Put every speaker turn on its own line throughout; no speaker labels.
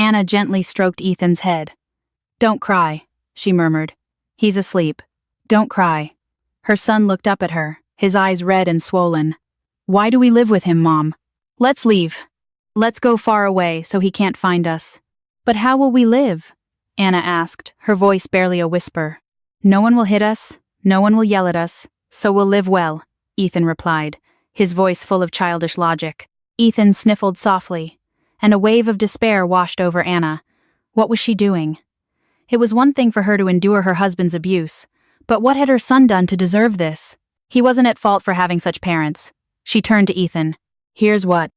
Anna gently stroked Ethan's head. "Don't cry," she murmured. "He's asleep. Don't cry." Her son looked up at her, his eyes red and swollen. "Why do we live with him, Mom? Let's leave. Let's go far away so he can't find us." "But how will we live?" Anna asked, her voice barely a whisper. "No one will hit us, no one will yell at us, so we'll live well," Ethan replied, his voice full of childish logic. Ethan sniffled softly, and a wave of despair washed over Anna. What was she doing? It was one thing for her to endure her husband's abuse, but what had her son done to deserve this? He wasn't at fault for having such parents. She turned to Ethan. "Here's what.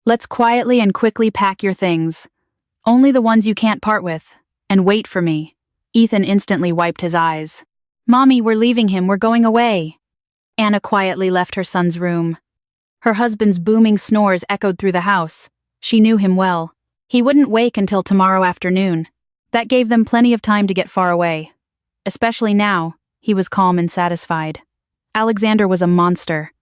Let's quietly and quickly pack your things. Only the ones you can't part with. And wait for me." Ethan instantly wiped his eyes. "Mommy, we're leaving him, we're going away." Anna quietly left her son's room. Her husband's booming snores echoed through the house. She knew him well. He wouldn't wake until tomorrow afternoon. That gave them plenty of time to get far away. Especially now, he was calm and satisfied. Alexander was a monster.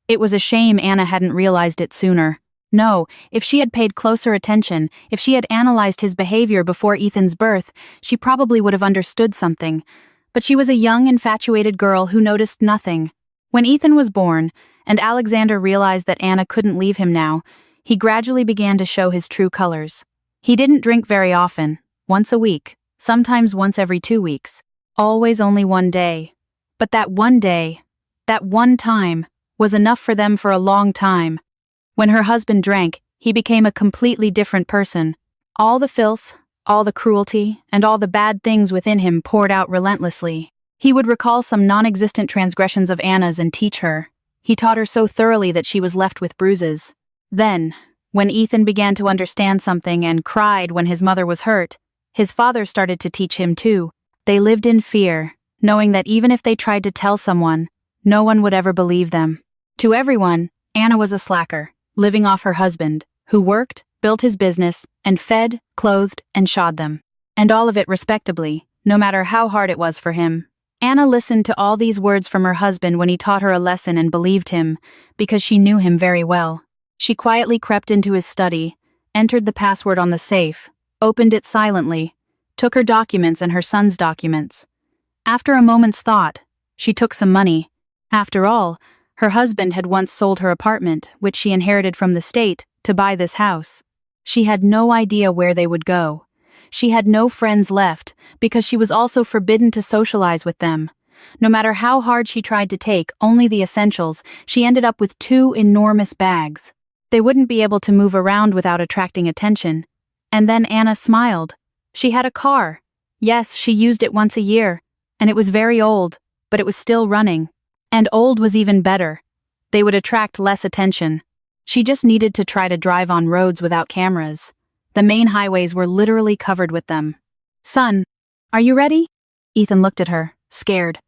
It was a shame Anna hadn't realized it sooner. No, if she had paid closer attention, if she had analyzed his behavior before Ethan's birth, she probably would have understood something. But she was a young, infatuated girl who noticed nothing. When Ethan was born, and Alexander realized that Anna couldn't leave him now, he gradually began to show his true colors. He didn't drink very often, once a week, sometimes once every 2 weeks, always only one day. But that one day, that one time, was enough for them for a long time. When her husband drank, he became a completely different person. All the filth, all the cruelty, and all the bad things within him poured out relentlessly. He would recall some non-existent transgressions of Anna's and teach her. He taught her so thoroughly that she was left with bruises. Then, when Ethan began to understand something and cried when his mother was hurt, his father started to teach him too. They lived in fear, knowing that even if they tried to tell someone, no one would ever believe them. To everyone, Anna was a slacker, living off her husband, who worked, built his business, and fed, clothed, and shod them. And all of it respectably, no matter how hard it was for him. Anna listened to all these words from her husband when he taught her a lesson and believed him, because she knew him very well. She quietly crept into his study, entered the password on the safe, opened it silently, took her documents and her son's documents. After a moment's thought, she took some money. After all, her husband had once sold her apartment, which she inherited from the state, to buy this house. She had no idea where they would go. She had no friends left, because she was also forbidden to socialize with them. No matter how hard she tried to take only the essentials, she ended up with 2 enormous bags. They wouldn't be able to move around without attracting attention. And then Anna smiled. She had a car. Yes, she used it once a year, and it was very old, but it was still running. And old was even better. They would attract less attention. She just needed to try to drive on roads without cameras. The main highways were literally covered with them. "Son, are you ready?" Ethan looked at her, scared.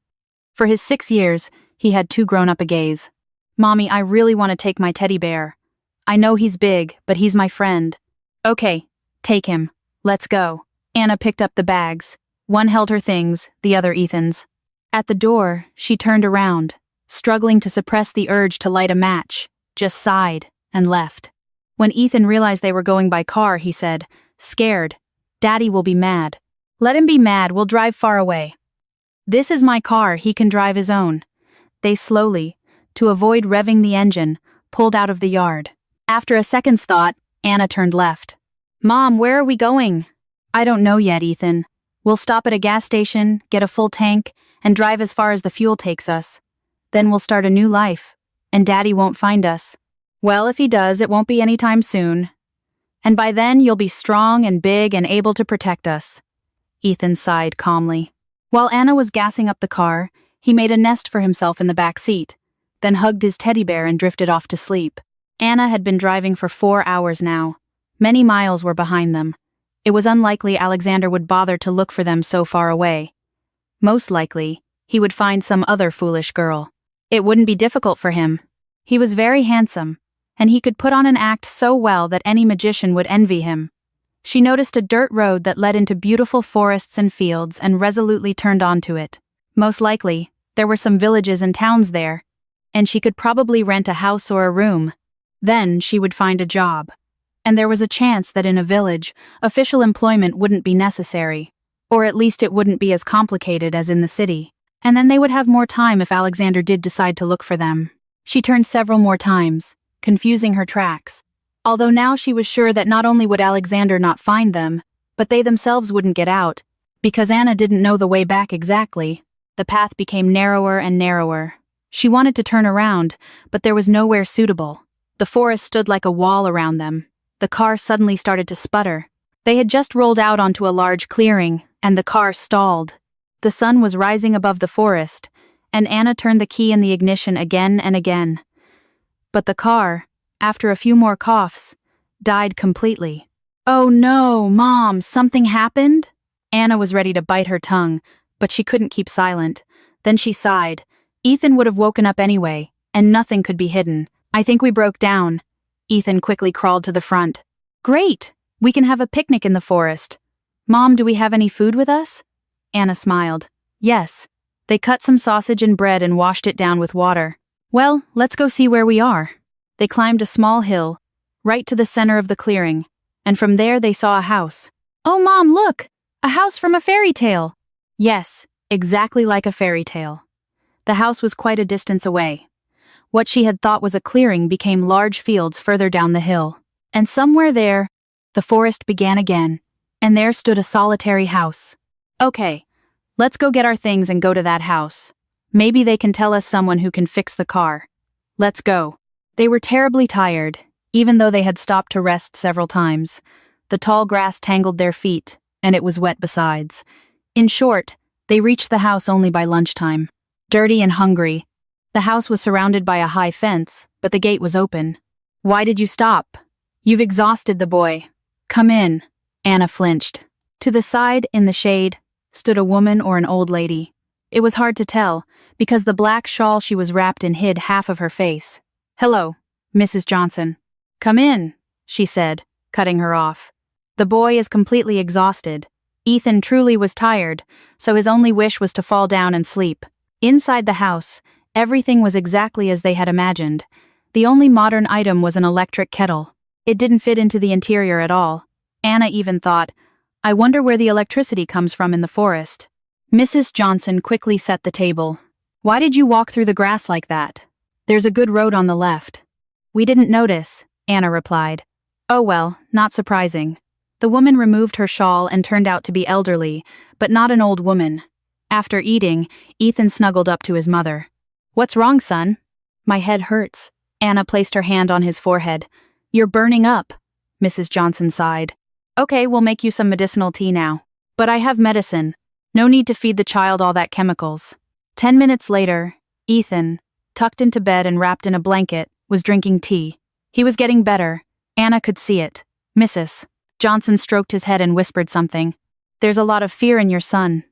For his 6 years, he had 2 grown-up gays. "Mommy, I really want to take my teddy bear. I know he's big, but he's my friend." "Okay, take him. Let's go." Anna picked up the bags. One held her things, the other Ethan's. At the door, she turned around, struggling to suppress the urge to light a match, just sighed, and left. When Ethan realized they were going by car, he said, scared, "Daddy will be mad." "Let him be mad, we'll drive far away." "This is my car, he can drive his own." They slowly, to avoid revving the engine, pulled out of the yard. After a second's thought, Anna turned left. "Mom, where are we going?" "I don't know yet, Ethan. We'll stop at a gas station, get a full tank, and drive as far as the fuel takes us. Then we'll start a new life, and Daddy won't find us." "Well, if he does, it won't be anytime soon. And by then you'll be strong and big and able to protect us." Ethan sighed calmly. While Anna was gassing up the car, he made a nest for himself in the back seat, then hugged his teddy bear and drifted off to sleep. Anna had been driving for 4 hours now. Many miles were behind them. It was unlikely Alexander would bother to look for them so far away. Most likely, he would find some other foolish girl. It wouldn't be difficult for him. He was very handsome, and he could put on an act so well that any magician would envy him. She noticed a dirt road that led into beautiful forests and fields and resolutely turned onto it. Most likely, there were some villages and towns there, and she could probably rent a house or a room. Then she would find a job. And there was a chance that in a village, official employment wouldn't be necessary. Or at least it wouldn't be as complicated as in the city. And then they would have more time if Alexander did decide to look for them. She turned several more times, confusing her tracks. Although now she was sure that not only would Alexander not find them, but they themselves wouldn't get out. Because Anna didn't know the way back exactly, the path became narrower and narrower. She wanted to turn around, but there was nowhere suitable. The forest stood like a wall around them. The car suddenly started to sputter. They had just rolled out onto a large clearing, and the car stalled. The sun was rising above the forest, and Anna turned the key in the ignition again and again. But the car, after a few more coughs, died completely. "Oh no, Mom, something happened?" Anna was ready to bite her tongue, but she couldn't keep silent. Then she sighed. Ethan would have woken up anyway, and nothing could be hidden. "I think we broke down." Ethan quickly crawled to the front. "Great! We can have a picnic in the forest. Mom, do we have any food with us?" Anna smiled. "Yes." They cut some sausage and bread and washed it down with water. "Well, let's go see where we are." They climbed a small hill, right to the center of the clearing, and from there they saw a house. "Oh, Mom, look! A house from a fairy tale!" Yes, exactly like a fairy tale. The house was quite a distance away. What she had thought was a clearing became large fields further down the hill. And somewhere there, the forest began again, and there stood a solitary house. "Okay, let's go get our things and go to that house. Maybe they can tell us someone who can fix the car. Let's go." They were terribly tired, even though they had stopped to rest several times. The tall grass tangled their feet, and it was wet besides. In short, they reached the house only by lunchtime. Dirty and hungry. The house was surrounded by a high fence, but the gate was open. "Why did you stop?" "You've exhausted the boy. Come in." Anna flinched. To the side, in the shade, stood a woman or an old lady. It was hard to tell, because the black shawl she was wrapped in hid half of her face. "Hello, Mrs. Johnson." "Come in," she said, cutting her off. "The boy is completely exhausted." Ethan truly was tired, so his only wish was to fall down and sleep. Inside the house, everything was exactly as they had imagined. The only modern item was an electric kettle. It didn't fit into the interior at all. Anna even thought, "I wonder where the electricity comes from in the forest." Mrs. Johnson quickly set the table. "Why did you walk through the grass like that? There's a good road on the left." "We didn't notice," Anna replied. "Oh well, not surprising." The woman removed her shawl and turned out to be elderly, but not an old woman. After eating, Ethan snuggled up to his mother. "What's wrong, son?" "My head hurts." Anna placed her hand on his forehead. "You're burning up." Mrs. Johnson sighed. "Okay, we'll make you some medicinal tea now. But I have medicine. No need to feed the child all that chemicals." 10 minutes later, Ethan, tucked into bed and wrapped in a blanket, was drinking tea. He was getting better. Anna could see it. "Mrs. Johnson stroked his head and whispered something. "There's a lot of fear in your son."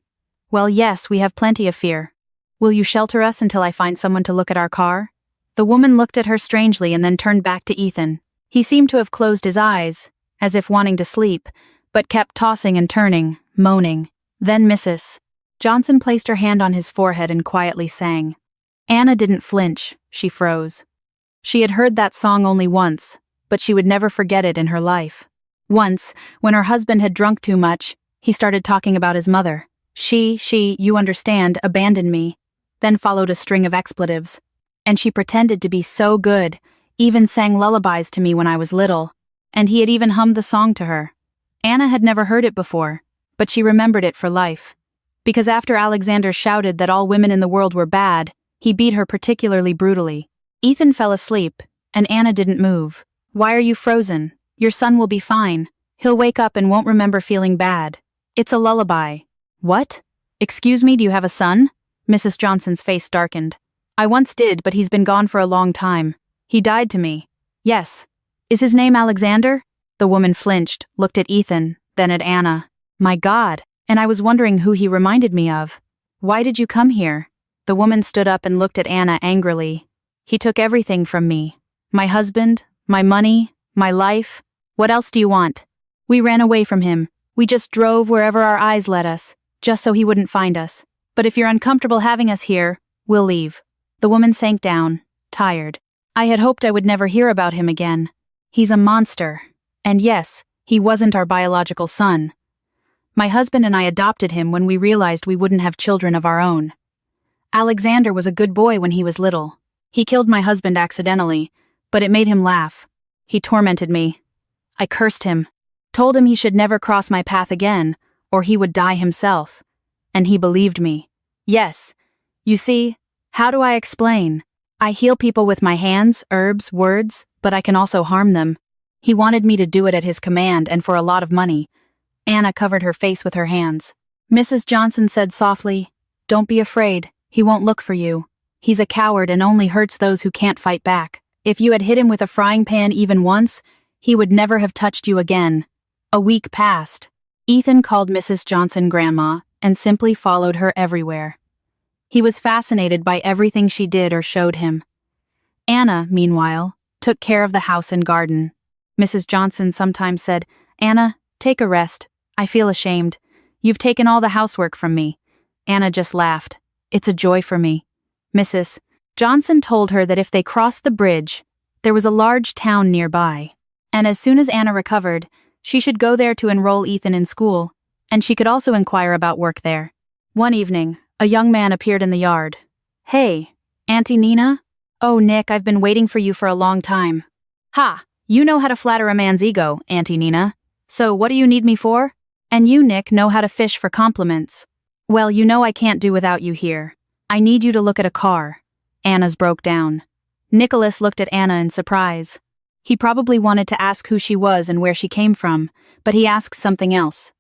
"Well, yes, we have plenty of fear. Will you shelter us until I find someone to look at our car?" The woman looked at her strangely and then turned back to Ethan. He seemed to have closed his eyes, as if wanting to sleep, but kept tossing and turning, moaning. Then Mrs. Johnson placed her hand on his forehead and quietly sang. Anna didn't flinch, she froze. She had heard that song only once, but she would never forget it in her life. Once, when her husband had drunk too much, he started talking about his mother. She, you understand, abandoned me. Then followed a string of expletives. And she pretended to be so good, even sang lullabies to me when I was little. And he had even hummed the song to her. Anna had never heard it before, but she remembered it for life. Because after Alexander shouted that all women in the world were bad, he beat her particularly brutally. Ethan fell asleep, and Anna didn't move. "Why are you frozen? Your son will be fine. He'll wake up and won't remember feeling bad. It's a lullaby." "What? Excuse me, do you have a son?" Mrs. Johnson's face darkened. "I once did, but he's been gone for a long time. He died to me." "Yes. Is his name Alexander?" The woman flinched, looked at Ethan, then at Anna. "My God, and I was wondering who he reminded me of. Why did you come here?" The woman stood up and looked at Anna angrily. "He took everything from me. My husband, my money, my life. What else do you want? We ran away from him. We just drove wherever our eyes led us, just so he wouldn't find us. But if you're uncomfortable having us here, we'll leave." The woman sank down, tired. "I had hoped I would never hear about him again. He's a monster." And yes, he wasn't our biological son. My husband and I adopted him when we realized we wouldn't have children of our own. Alexander was a good boy when he was little. He killed my husband accidentally, but it made him laugh. He tormented me. I cursed him, told him he should never cross my path again, or he would die himself. And he believed me. Yes. You see, how do I explain? I heal people with my hands, herbs, words, but I can also harm them. He wanted me to do it at his command and for a lot of money. Anna covered her face with her hands. Mrs. Johnson said softly, "Don't be afraid, he won't look for you. He's a coward and only hurts those who can't fight back. If you had hit him with a frying pan even once, he would never have touched you again." A week passed. Ethan called Mrs. Johnson Grandma and simply followed her everywhere. He was fascinated by everything she did or showed him. Anna, meanwhile, took care of the house and garden. Mrs. Johnson sometimes said, "Anna, take a rest. I feel ashamed. You've taken all the housework from me." Anna just laughed. "It's a joy for me." Mrs. Johnson told her that if they crossed the bridge, there was a large town nearby, and as soon as Anna recovered, she should go there to enroll Ethan in school, and she could also inquire about work there. One evening, a young man appeared in the yard. "Hey, Auntie Nina? Oh, Nick, I've been waiting for you for a long time." "Ha, you know how to flatter a man's ego, Auntie Nina. So what do you need me for? And you, Nick, know how to fish for compliments. Well, you know I can't do without you here. I need you to look at a car." Anna's broke down. Nicholas looked at Anna in surprise. He probably wanted to ask who she was and where she came from, but he asked something else.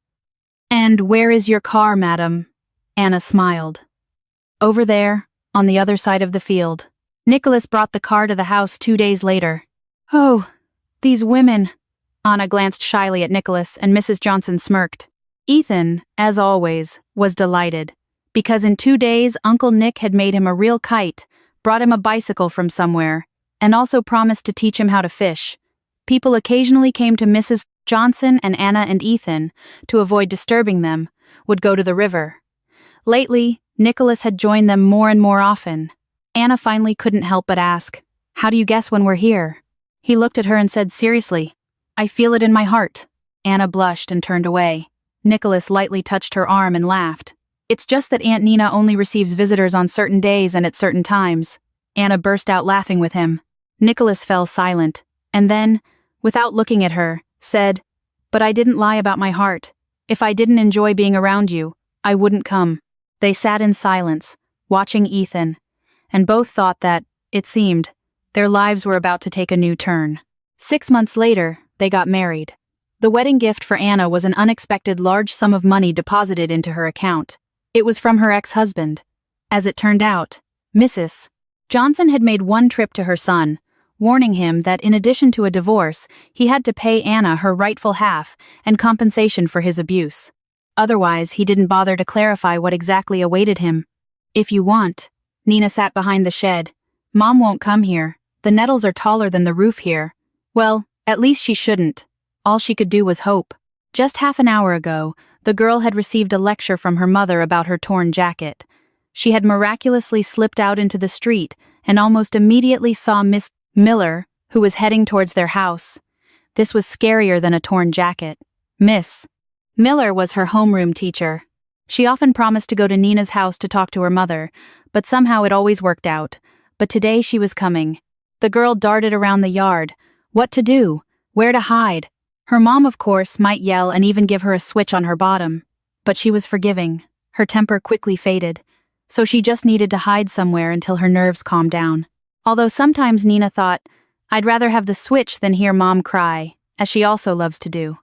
"And where is your car, madam?" Anna smiled. "Over there, on the other side of the field." Nicholas brought the car to the house 2 days later. "Oh, these women." Anna glanced shyly at Nicholas, and Mrs. Johnson smirked. Ethan, as always, was delighted, because in 2 days Uncle Nick had made him a real kite, brought him a bicycle from somewhere, and also promised to teach him how to fish. People occasionally came to Mrs. Johnson, and Anna and Ethan, to avoid disturbing them, would go to the river. Lately, Nicholas had joined them more and more often. Anna finally couldn't help but ask, "How do you guess when we're here?" He looked at her and said seriously, "I feel it in my heart." Anna blushed and turned away. Nicholas lightly touched her arm and laughed. "It's just that Aunt Nina only receives visitors on certain days and at certain times." Anna burst out laughing with him. Nicholas fell silent, and then, without looking at her, said, "But I didn't lie about my heart. If I didn't enjoy being around you, I wouldn't come." They sat in silence, watching Ethan, and both thought that, it seemed, their lives were about to take a new turn. 6 months later, they got married. The wedding gift for Anna was an unexpected large sum of money deposited into her account. It was from her ex-husband. As it turned out, Mrs. Johnson had made one trip to her son, warning him that in addition to a divorce, he had to pay Anna her rightful half and compensation for his abuse. Otherwise, he didn't bother to clarify what exactly awaited him. "If you want." Nina sat behind the shed. "Mom won't come here. The nettles are taller than the roof here." Well, at least she shouldn't. All she could do was hope. Just half an hour ago, the girl had received a lecture from her mother about her torn jacket. She had miraculously slipped out into the street and almost immediately saw Miss Miller, who was heading towards their house. This was scarier than a torn jacket. Miss Miller was her homeroom teacher. She often promised to go to Nina's house to talk to her mother, but somehow it always worked out. But today she was coming. The girl darted around the yard. What to do? Where to hide? Her mom, of course, might yell and even give her a switch on her bottom. But she was forgiving. Her temper quickly faded. So she just needed to hide somewhere until her nerves calmed down. Although sometimes Nina thought, "I'd rather have the switch than hear Mom cry," as she also loves to do.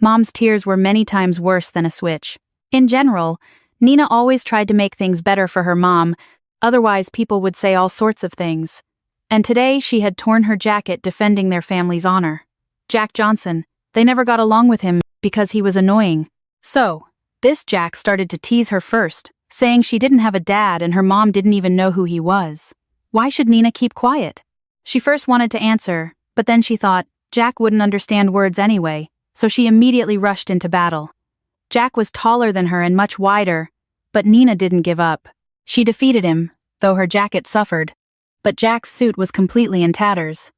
Mom's tears were many times worse than a switch. In general, Nina always tried to make things better for her mom, otherwise people would say all sorts of things. And today she had torn her jacket defending their family's honor. Jack Johnson, they never got along with him because he was annoying. So, this Jack started to tease her first, saying she didn't have a dad and her mom didn't even know who he was. Why should Nina keep quiet? She first wanted to answer, but then she thought Jack wouldn't understand words anyway, so she immediately rushed into battle. Jack was taller than her and much wider, but Nina didn't give up. She defeated him, though her jacket suffered. But Jack's suit was completely in tatters.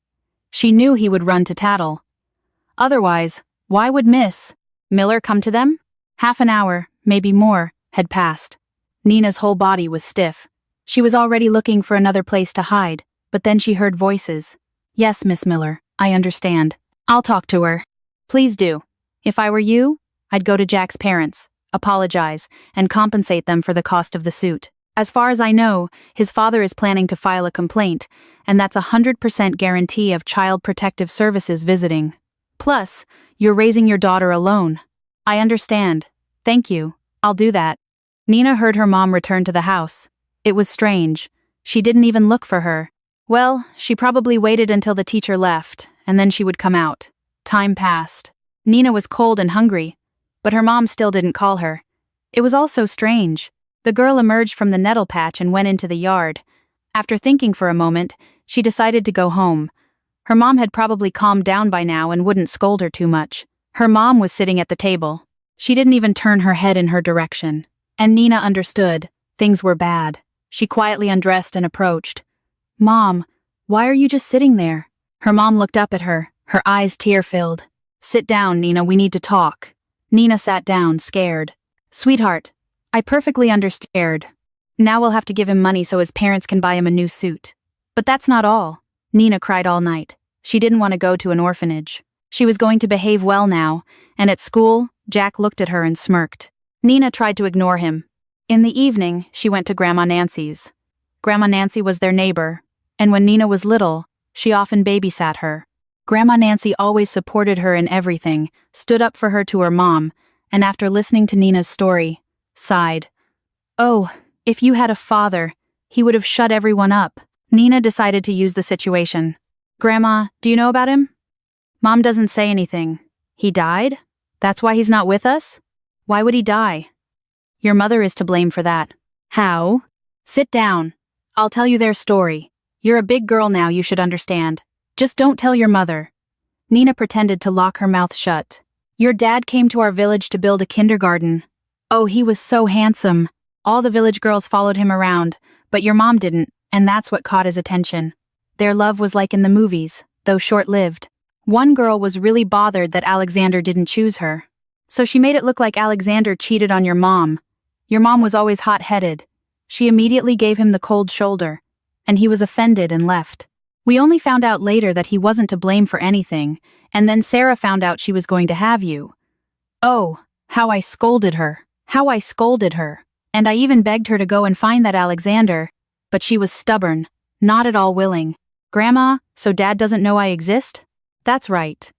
She knew he would run to tattle. Otherwise, why would Miss Miller come to them? Half an hour, maybe more, had passed. Nina's whole body was stiff. She was already looking for another place to hide, but then she heard voices. Yes, Miss Miller, I understand. I'll talk to her. Please do. If I were you, I'd go to Jack's parents, apologize, and compensate them for the cost of the suit. As far as I know, his father is planning to file a complaint, and that's 100% guarantee of Child Protective Services visiting. Plus, you're raising your daughter alone. I understand. Thank you. I'll do that. Nina heard her mom return to the house. It was strange. She didn't even look for her. Well, she probably waited until the teacher left, and then she would come out. Time passed. Nina was cold and hungry, but her mom still didn't call her. It was all so strange. The girl emerged from the nettle patch and went into the yard. After thinking for a moment, she decided to go home. Her mom had probably calmed down by now and wouldn't scold her too much. Her mom was sitting at the table. She didn't even turn her head in her direction. And Nina understood. Things were bad. She quietly undressed and approached. Mom, why are you just sitting there? Her mom looked up at her, her eyes tear-filled. Sit down, Nina, we need to talk. Nina sat down, scared. Sweetheart, I perfectly understand. Now we'll have to give him money so his parents can buy him a new suit. But that's not all. Nina cried all night. She didn't want to go to an orphanage. She was going to behave well now, and at school, Jack looked at her and smirked. Nina tried to ignore him. In the evening, she went to Grandma Nancy's. Grandma Nancy was their neighbor, and when Nina was little, she often babysat her. Grandma Nancy always supported her in everything, stood up for her to her mom, and after listening to Nina's story, sighed. Oh, if you had a father, he would have shut everyone up. Nina decided to use the situation. Grandma, do you know about him? Mom doesn't say anything. He died? That's why he's not with us? Why would he die? Your mother is to blame for that. How? Sit down. I'll tell you their story. You're a big girl now, you should understand. Just don't tell your mother. Nina pretended to lock her mouth shut. Your dad came to our village to build a kindergarten. Oh, he was so handsome. All the village girls followed him around, but your mom didn't, and that's what caught his attention. Their love was like in the movies, though short-lived. One girl was really bothered that Alexander didn't choose her. So she made it look like Alexander cheated on your mom. Your mom was always hot-headed. She immediately gave him the cold shoulder, and he was offended and left. We only found out later that he wasn't to blame for anything, and then Sarah found out she was going to have you. Oh, how I scolded her. How I scolded her. And I even begged her to go and find that Alexander, but she was stubborn, not at all willing. Grandma, so Dad doesn't know I exist? That's right.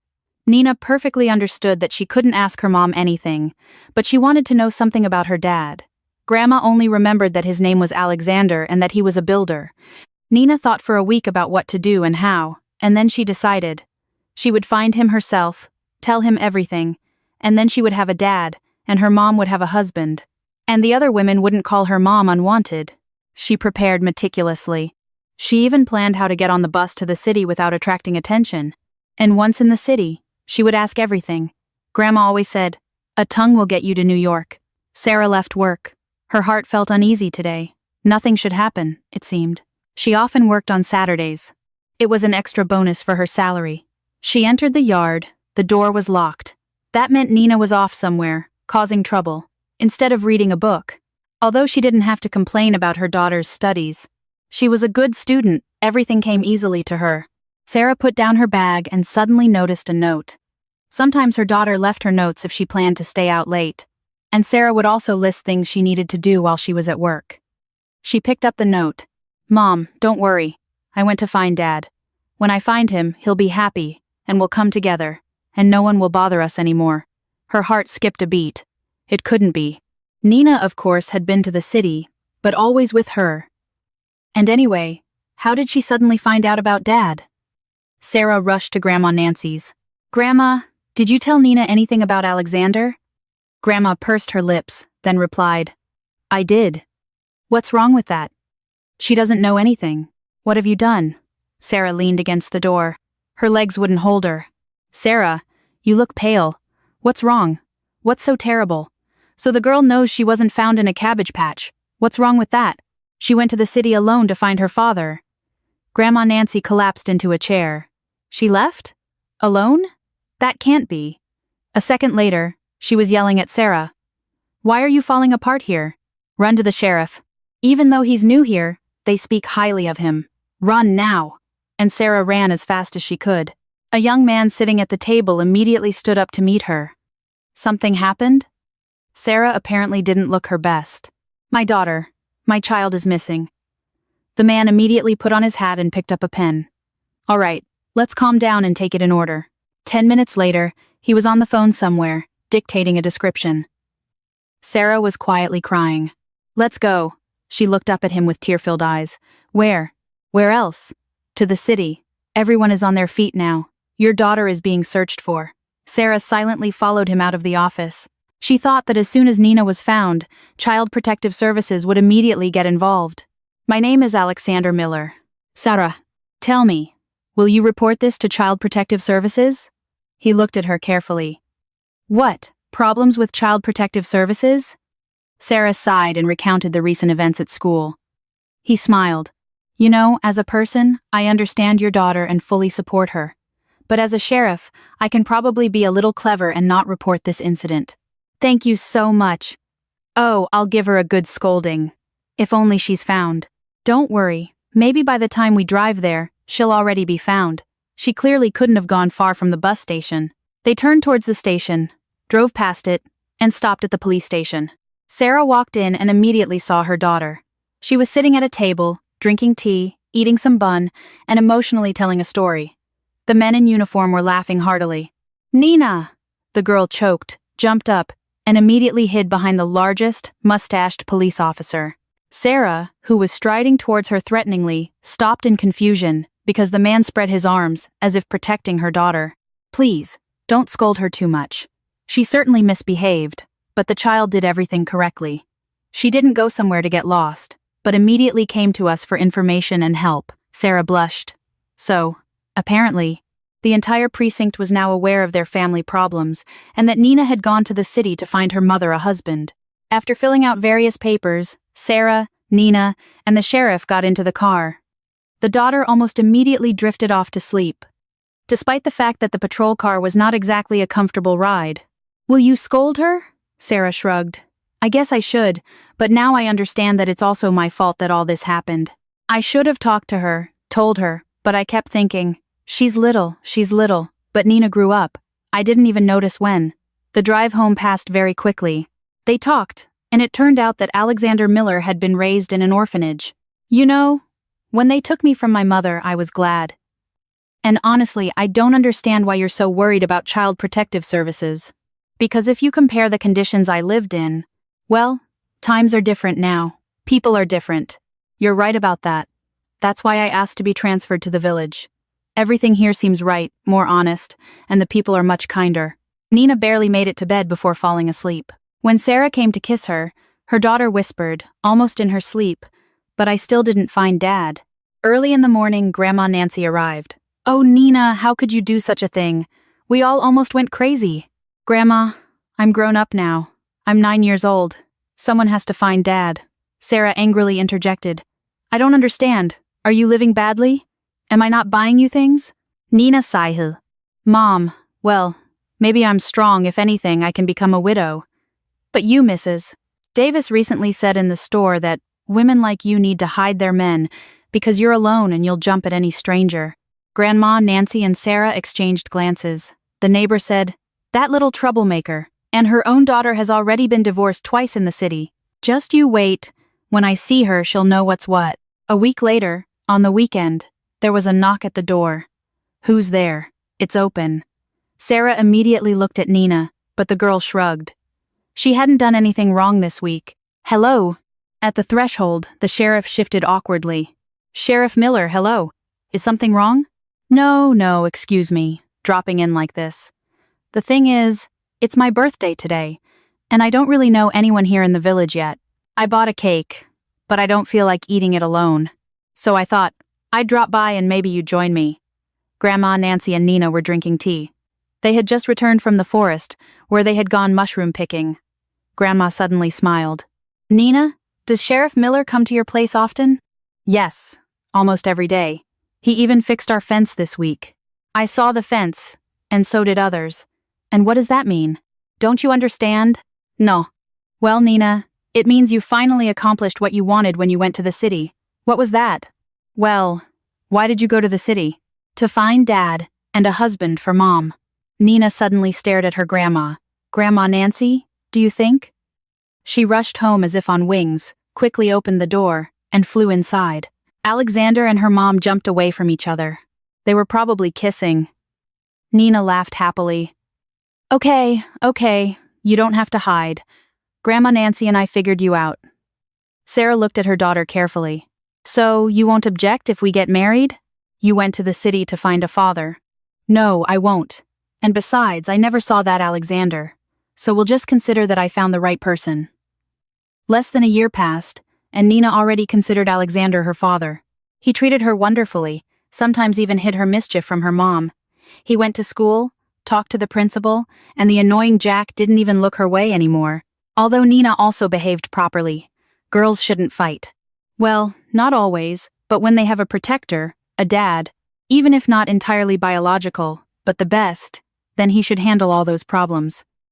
Nina perfectly understood that she couldn't ask her mom anything, but she wanted to know something about her dad. Grandma only remembered that his name was Alexander and that he was a builder. Nina thought for a week about what to do and how, and then she decided. She would find him herself, tell him everything, and then she would have a dad, and her mom would have a husband. And the other women wouldn't call her mom unwanted. She prepared meticulously. She even planned how to get on the bus to the city without attracting attention. And once in the city, she would ask everything. Grandma always said, "A tongue will get you to New York." Sarah left work. Her heart felt uneasy today. Nothing should happen, it seemed. She often worked on Saturdays. It was an extra bonus for her salary. She entered the yard. The door was locked. That meant Nina was off somewhere, causing trouble, instead of reading a book. Although she didn't have to complain about her daughter's studies. She was a good student, everything came easily to her. Sarah put down her bag and suddenly noticed a note. Sometimes her daughter left her notes if she planned to stay out late. And Sarah would also list things she needed to do while she was at work. She picked up the note. Mom, don't worry. I went to find Dad. When I find him, he'll be happy, and we'll come together, and no one will bother us anymore. Her heart skipped a beat. It couldn't be. Nina, of course, had been to the city, but always with her. And anyway, how did she suddenly find out about Dad? Sarah rushed to Grandma Nancy's. Grandma, did you tell Nina anything about Alexander? Grandma pursed her lips, then replied, I did. What's wrong with that? She doesn't know anything. What have you done? Sarah leaned against the door. Her legs wouldn't hold her. Sarah, you look pale. What's wrong? What's so terrible? So the girl knows she wasn't found in a cabbage patch. What's wrong with that? She went to the city alone to find her father. Grandma Nancy collapsed into a chair. She left? Alone? That can't be. A second later, she was yelling at Sarah. Why are you falling apart here? Run to the sheriff. Even though he's new here, they speak highly of him. Run now. And Sarah ran as fast as she could. A young man sitting at the table immediately stood up to meet her. Something happened? Sarah apparently didn't look her best. My daughter. My child is missing. The man immediately put on his hat and picked up a pen. All right, let's calm down and take it in order. 10 minutes later, he was on the phone somewhere, dictating a description. Sarah was quietly crying. Let's go. She looked up at him with tear-filled eyes. Where? Where else? To the city. Everyone is on their feet now. Your daughter is being searched for. Sarah silently followed him out of the office. She thought that as soon as Nina was found, Child Protective Services would immediately get involved. My name is Alexander Miller. Sarah, tell me, will you report this to Child Protective Services? He looked at her carefully. What? Problems with Child Protective Services? Sarah sighed and recounted the recent events at school. He smiled. You know, as a person, I understand your daughter and fully support her. But as a sheriff, I can probably be a little clever and not report this incident. Thank you so much. Oh, I'll give her a good scolding. If only she's found. Don't worry, maybe by the time we drive there, she'll already be found. She clearly couldn't have gone far from the bus station. They turned towards the station, drove past it, and stopped at the police station. Sarah walked in and immediately saw her daughter. She was sitting at a table, drinking tea, eating some bun, and emotionally telling a story. The men in uniform were laughing heartily. Nina! The girl choked, jumped up, and immediately hid behind the largest, mustached police officer. Sarah, who was striding towards her threateningly, stopped in confusion because the man spread his arms as if protecting her daughter. Please, don't scold her too much. She certainly misbehaved, but the child did everything correctly. She didn't go somewhere to get lost, but immediately came to us for information and help. Sarah blushed. So, apparently, the entire precinct was now aware of their family problems and that Nina had gone to the city to find her mother a husband. After filling out various papers, Sarah, Nina, and the sheriff got into the car. The daughter almost immediately drifted off to sleep, despite the fact that the patrol car was not exactly a comfortable ride. Will you scold her? Sarah shrugged. I guess I should, but now I understand that it's also my fault that all this happened. I should have talked to her, told her, but I kept thinking, she's little, but Nina grew up. I didn't even notice when. The drive home passed very quickly. They talked, and it turned out that Alexander Miller had been raised in an orphanage. You know, when they took me from my mother, I was glad. And honestly, I don't understand why you're so worried about Child Protective Services. Because if you compare the conditions I lived in, well, times are different now. People are different. You're right about that. That's why I asked to be transferred to the village. Everything here seems right, more honest, and the people are much kinder. Nina barely made it to bed before falling asleep. When Sarah came to kiss her, her daughter whispered, almost in her sleep, but I still didn't find Dad. Early in the morning, Grandma Nancy arrived. Oh, Nina, how could you do such a thing? We all almost went crazy. Grandma, I'm grown up now. I'm 9 years old. Someone has to find Dad. Sarah angrily interjected. I don't understand. Are you living badly? Am I not buying you things? Nina sighed. Mom, well, maybe I'm strong. If anything, I can become a widow. But you, Mrs. Davis recently said in the store that women like you need to hide their men because you're alone and you'll jump at any stranger. Grandma, Nancy, and Sarah exchanged glances. The neighbor said, that little troublemaker, and her own daughter has already been divorced twice in the city. Just you wait. When I see her, she'll know what's what. A week later, on the weekend, there was a knock at the door. Who's there? It's open. Sarah immediately looked at Nina, but the girl shrugged. She hadn't done anything wrong this week. Hello. At the threshold, the sheriff shifted awkwardly. Sheriff Miller, hello. Is something wrong? No, excuse me, dropping in like this. The thing is, it's my birthday today, and I don't really know anyone here in the village yet. I bought a cake, but I don't feel like eating it alone. So I thought, I'd drop by and maybe you'd join me. Grandma, Nancy, and Nina were drinking tea. They had just returned from the forest, where they had gone mushroom picking. Grandma suddenly smiled. Nina, does Sheriff Miller come to your place often? Yes, almost every day. He even fixed our fence this week. I saw the fence. and so did others. And what does that mean? Don't you understand? No. Well, Nina, it means you finally accomplished what you wanted when you went to the city. What was that? Well, why did you go to the city? To find Dad and a husband for Mom. Nina suddenly stared at her grandma. Grandma Nancy, do you think? She rushed home as if on wings, quickly opened the door, and flew inside. Alexander and her mom jumped away from each other. They were probably kissing. Nina laughed happily. Okay, you don't have to hide. Grandma Nancy and I figured you out. Sarah looked at her daughter carefully. So, you won't object if we get married? You went to the city to find a father. No, I won't. And besides, I never saw that Alexander. So we'll just consider that I found the right person. Less than a year passed, and Nina already considered Alexander her father. He treated her wonderfully, sometimes even hid her mischief from her mom. He went to school, talked to the principal, and the annoying Jack didn't even look her way anymore. Although Nina also behaved properly. Girls shouldn't fight. Well, not always, but when they have a protector, a dad, even if not entirely biological, but the best, then he should handle all those problems.